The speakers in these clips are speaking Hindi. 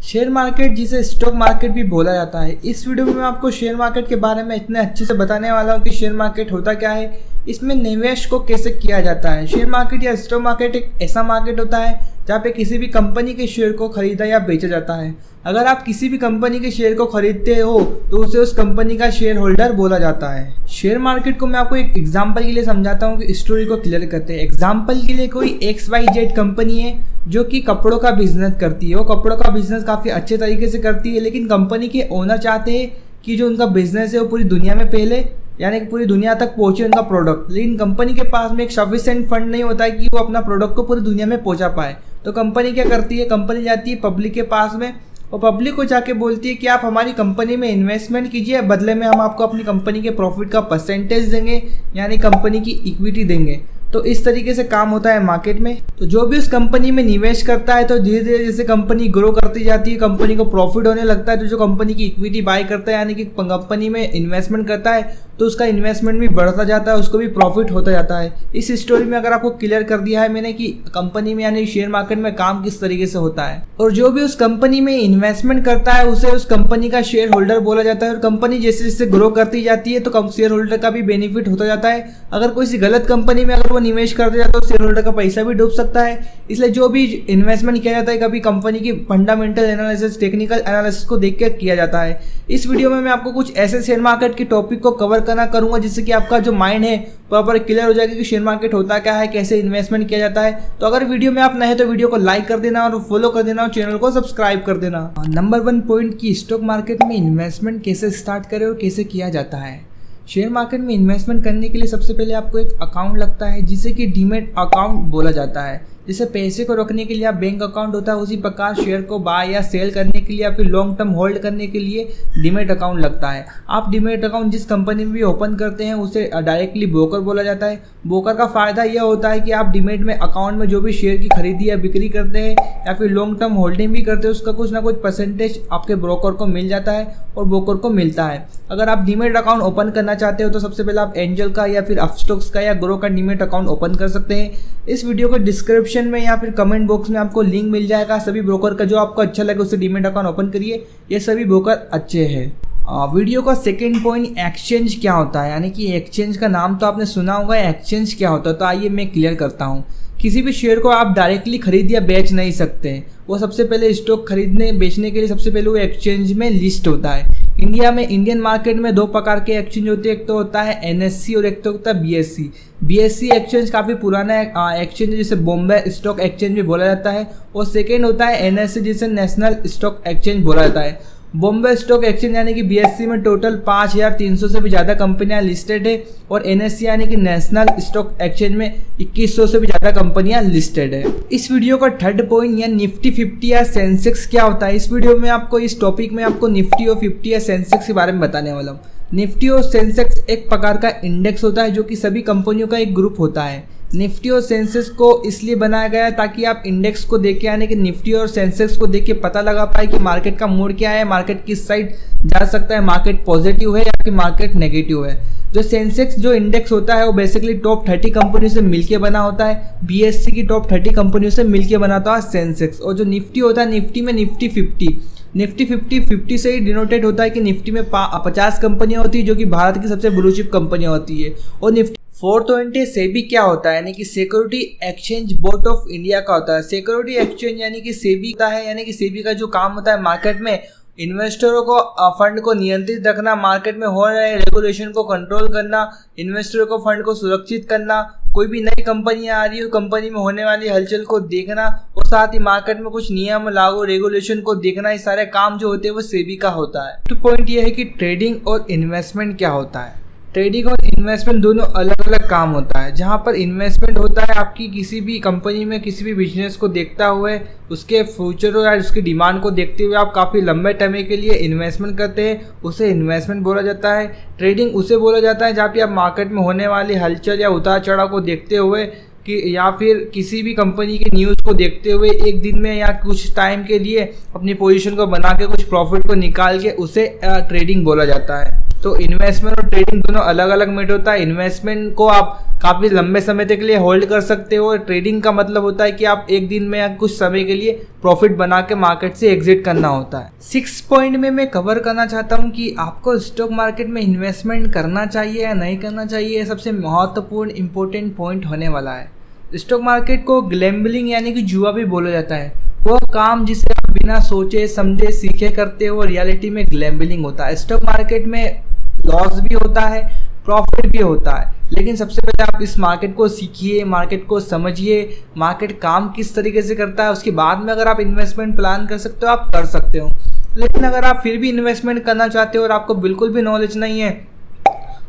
शेयर मार्केट जिसे स्टॉक मार्केट भी बोला जाता है। इस वीडियो में मैं आपको शेयर मार्केट के बारे में इतने अच्छे से बताने वाला हूँ कि शेयर मार्केट होता क्या है, इसमें निवेश को कैसे किया जाता है। शेयर मार्केट या स्टॉक मार्केट एक ऐसा मार्केट होता है जहाँ पे किसी भी कंपनी के शेयर को खरीदा या बेचा जाता है। अगर आप किसी भी कंपनी के शेयर को खरीदते हो तो उसे उस कंपनी का शेयर होल्डर बोला जाता है। शेयर मार्केट को मैं आपको एक एग्जांपल के लिए समझाता हूँ कि स्टोरी को क्लियर करते हैं। एग्जांपल के लिए कोई XYZ कंपनी है जो कि कपड़ों का बिजनेस करती है। वो कपड़ों का बिजनेस काफ़ी अच्छे तरीके से करती है, लेकिन कंपनी के ओनर चाहते हैं कि जो उनका बिजनेस है वो पूरी दुनिया में फैले, यानी कि पूरी दुनिया तक पहुंचे उनका प्रोडक्ट। लेकिन कंपनी के पास में एक सफिशिएंट फंड नहीं होता है कि वो अपना प्रोडक्ट को पूरी दुनिया में पहुंचा पाए। तो कंपनी क्या करती है, कंपनी जाती है पब्लिक के पास में और पब्लिक को जाके बोलती है कि आप हमारी कंपनी में इन्वेस्टमेंट कीजिए, बदले में हम आपको अपनी कंपनी के प्रॉफिट का परसेंटेज देंगे, यानी कंपनी की इक्विटी देंगे। तो इस तरीके से काम होता है मार्केट में। तो जो भी उस कंपनी में निवेश करता है तो धीरे धीरे जैसे कंपनी ग्रो करती जाती है, कंपनी को प्रॉफिट होने लगता है, तो जो कंपनी की इक्विटी बाय करता है यानी कि कंपनी में इन्वेस्टमेंट करता है तो उसका इन्वेस्टमेंट भी बढ़ता जाता है, उसको भी प्रॉफिट होता जाता है। इस स्टोरी में अगर आपको क्लियर कर दिया है मैंने कि कंपनी में यानी शेयर मार्केट में काम किस तरीके से होता है, और जो भी उस कंपनी में इन्वेस्टमेंट करता है उसे उस कंपनी का शेयर होल्डर बोला जाता है। और कंपनी जैसे जैसे ग्रो करती जाती है तो शेयर होल्डर का भी बेनिफिट होता जाता है। अगर कोई गलत कंपनी में अगर वो निवेश कर दिया तो शेयर होल्डर का पैसा भी डूब सकता है। इसलिए जो भी इन्वेस्टमेंट किया जाता है कभी कंपनी की फंडामेंटल एनालिसिस, टेक्निकल एनालिसिस को देख कर किया जाता है। इस वीडियो में मैं आपको कुछ ऐसे शेयर मार्केट के टॉपिक को कवर करूंगा जिससे कि आपका जो माइंड है प्रॉपर क्लियर हो जाएगा कि शेयर मार्केट होता क्या है, कैसे इन्वेस्टमेंट किया जाता है। तो अगर वीडियो में आप नए हैं तो वीडियो को लाइक कर देना और फॉलो कर देना और चैनल को सब्सक्राइब कर देना। नंबर 1 पॉइंट की स्टॉक मार्केट में इन्वेस्टमेंट कैसे स्टार्ट करें और कैसे किया जाता है। शेयर मार्केट में इन्वेस्टमेंट करने के लिए सबसे पहले आपको एक अकाउंट लगता है जिसे कि डीमैट अकाउंट बोला जाता है। जैसे पैसे को रखने के लिए आप बैंक अकाउंट होता है, उसी प्रकार शेयर को बाय या सेल करने के लिए या फिर लॉन्ग टर्म होल्ड करने के लिए डीमैट अकाउंट लगता है। आप डीमैट अकाउंट जिस कंपनी में भी ओपन करते हैं उसे डायरेक्टली ब्रोकर बोला जाता है। ब्रोकर का फ़ायदा यह होता है कि आप डीमैट में अकाउंट में जो भी शेयर की खरीदी या बिक्री करते हैं या फिर लॉन्ग टर्म होल्डिंग भी करते हैं उसका कुछ ना कुछ परसेंटेज आपके ब्रोकर को मिल जाता है और ब्रोकर को मिलता है। अगर आप डीमैट अकाउंट ओपन करना चाहते हो तो सबसे पहले आप एंजल का या फिर अपस्टॉक्स का या ग्रो का डीमैट अकाउंट ओपन कर सकते हैं। इस वीडियो को डिस्क्रिप्शन में या फिर कमेंट बॉक्स में आपको लिंक मिल जाएगा सभी ब्रोकर का, जो आपको अच्छा लगे उससे डीमैट अकाउंट ओपन करिए। ये सभी ब्रोकर अच्छे हैं। वीडियो का सेकंड पॉइंट, एक्सचेंज क्या होता है, यानी कि एक्सचेंज का नाम तो आपने सुना होगा, एक्सचेंज क्या होता है तो आइए मैं क्लियर करता हूँ। किसी भी शेयर को आप डायरेक्टली खरीद या बेच नहीं सकते। वो सबसे पहले स्टॉक खरीदने बेचने के लिए सबसे पहले वो एक्सचेंज में लिस्ट होता है। इंडिया में इंडियन मार्केट में 2 प्रकार के एक्सचेंज होते हैं, एक तो होता है NSE और एक तो होता है BSE। BSE एक्सचेंज काफ़ी पुराना एक्सचेंज है जिसे बॉम्बे स्टॉक एक्सचेंज भी बोला जाता है, और सेकेंड होता है NSE जिसे नेशनल स्टॉक एक्सचेंज बोला जाता है। बॉम्बे स्टॉक एक्सचेंज यानी कि BSE में टोटल 5300 से भी ज़्यादा कंपनियां लिस्टेड है, और NSE यानी कि नेशनल स्टॉक एक्सचेंज में 2100 से भी ज़्यादा कंपनियां लिस्टेड है। इस वीडियो का थर्ड पॉइंट या निफ्टी 50 या सेंसेक्स क्या होता है, इस वीडियो में आपको इस टॉपिक में आपको निफ्टी और 50 या सेंसेक्स के बारे में बताने वाला हूँ। निफ्टी और सेंसेक्स एक प्रकार का इंडेक्स होता है जो कि सभी कंपनियों का एक ग्रुप होता है। निफ्टी और सेंसेक्स को इसलिए बनाया गया है ताकि आप इंडेक्स को देख के यानी कि निफ्टी और सेंसेक्स को देख के पता लगा पाए कि मार्केट का मूड क्या है, मार्केट किस साइड जा सकता है, मार्केट पॉजिटिव है या फिर मार्केट नेगेटिव है। जो सेंसेक्स जो इंडेक्स होता है वो बेसिकली टॉप 30 कंपनियों से मिलके बना होता है। BSE की टॉप 30 कंपनियों से मिलके बना होता है सेंसेक्स। और जो निफ्टी होता है, निफ्टी में निफ्टी 50 से ही डिनोटेड होता है कि निफ्टी में 50 कंपनियां होती है जो कि भारत की सबसे ब्लू चिप कंपनियां होती है। और निफ्टी 420 सेबी क्या होता है, यानी कि security exchange board of India का होता है। सिक्योरिटी एक्सचेंज यानी कि सेबी का है, यानी कि सेबी का जो काम होता है मार्केट में इन्वेस्टरों को फंड को नियंत्रित रखना, मार्केट में हो रहे रेगुलेशन को कंट्रोल करना, इन्वेस्टरों को फंड को सुरक्षित करना, कोई भी नई कंपनी आ रही है कंपनी में होने वाली हलचल को देखना, और साथ ही मार्केट में कुछ नियम लागू रेगुलेशन को देखना, ये सारे काम जो होते हैं वो सेबी का होता है। तो पॉइंट ये है कि ट्रेडिंग और इन्वेस्टमेंट क्या होता है। ट्रेडिंग और इन्वेस्टमेंट दोनों अलग अलग काम होता है। जहाँ पर इन्वेस्टमेंट होता है आपकी किसी भी कंपनी में किसी भी बिजनेस को देखता हुए उसके फ्यूचर या उसकी डिमांड को देखते हुए आप काफ़ी लंबे टाइम के लिए इन्वेस्टमेंट करते हैं, उसे इन्वेस्टमेंट बोला जाता है। ट्रेडिंग उसे बोला जाता है जहाँ पे आप मार्केट में होने वाली हलचल या उतार चढ़ाव को देखते हुए कि या फिर किसी भी कंपनी की न्यूज़ को देखते हुए एक दिन में या कुछ टाइम के लिए अपनी पोजीशन को बना के कुछ प्रॉफिट को निकाल के उसे ट्रेडिंग बोला जाता है। तो इन्वेस्टमेंट और ट्रेडिंग दोनों अलग अलग मेथड होता है। इन्वेस्टमेंट को आप काफ़ी लंबे समय तक के लिए होल्ड कर सकते हो। ट्रेडिंग का मतलब होता है कि आप एक दिन में या कुछ समय के लिए प्रॉफिट बना के मार्केट से एग्जिट करना होता है। 6 पॉइंट में मैं कवर करना चाहता हूँ कि आपको स्टॉक मार्केट में इन्वेस्टमेंट करना चाहिए या नहीं करना चाहिए। सबसे महत्वपूर्ण इंपॉर्टेंट पॉइंट होने वाला है। स्टॉक मार्केट को गैम्बलिंग यानी कि जुआ भी बोला जाता है। वो काम जिसे आप बिना सोचे समझे सीखे करते हो, रियलिटी में गैम्बलिंग होता है। स्टॉक मार्केट में लॉस भी होता है, प्रॉफिट भी होता है, लेकिन सबसे पहले आप इस मार्केट को सीखिए, मार्केट को समझिए, मार्केट काम किस तरीके से करता है। उसके बाद में अगर आप इन्वेस्टमेंट प्लान कर सकते हो, आप कर सकते हो। लेकिन अगर आप फिर भी इन्वेस्टमेंट करना चाहते हो और आपको बिल्कुल भी नॉलेज नहीं है,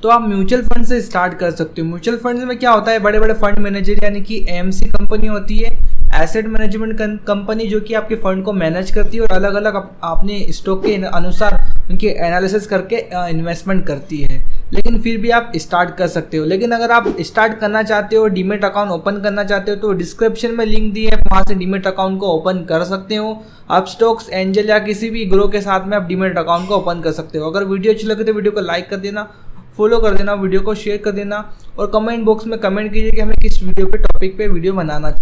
तो आप म्यूचुअल फंड से स्टार्ट कर सकते हो। म्यूचुअल फंड में क्या होता है, बड़े बड़े फंड मैनेजर यानी कि एएमसी कंपनी होती है, एसेट मैनेजमेंट कंपनी, जो कि आपके फंड को मैनेज करती है और अलग अलग अपने स्टॉक के अनुसार उनके एनालिसिस करके इन्वेस्टमेंट करती है। लेकिन फिर भी आप स्टार्ट कर सकते हो। लेकिन अगर आप स्टार्ट करना चाहते हो, डीमेट अकाउंट ओपन करना चाहते हो, तो डिस्क्रिप्शन में लिंक दी है, वहाँ से डीमेट अकाउंट को ओपन कर सकते हो। आप स्टॉक्स एंजल या किसी भी ग्रो के साथ में आप डीमेट अकाउंट को ओपन कर सकते हो। अगर वीडियो अच्छी लगे तो वीडियो को लाइक कर देना, फॉलो कर देना, वीडियो को शेयर कर देना और कमेंट बॉक्स में कमेंट कीजिए कि हमें किस वीडियो पे टॉपिक पे वीडियो बनाना चाहिए।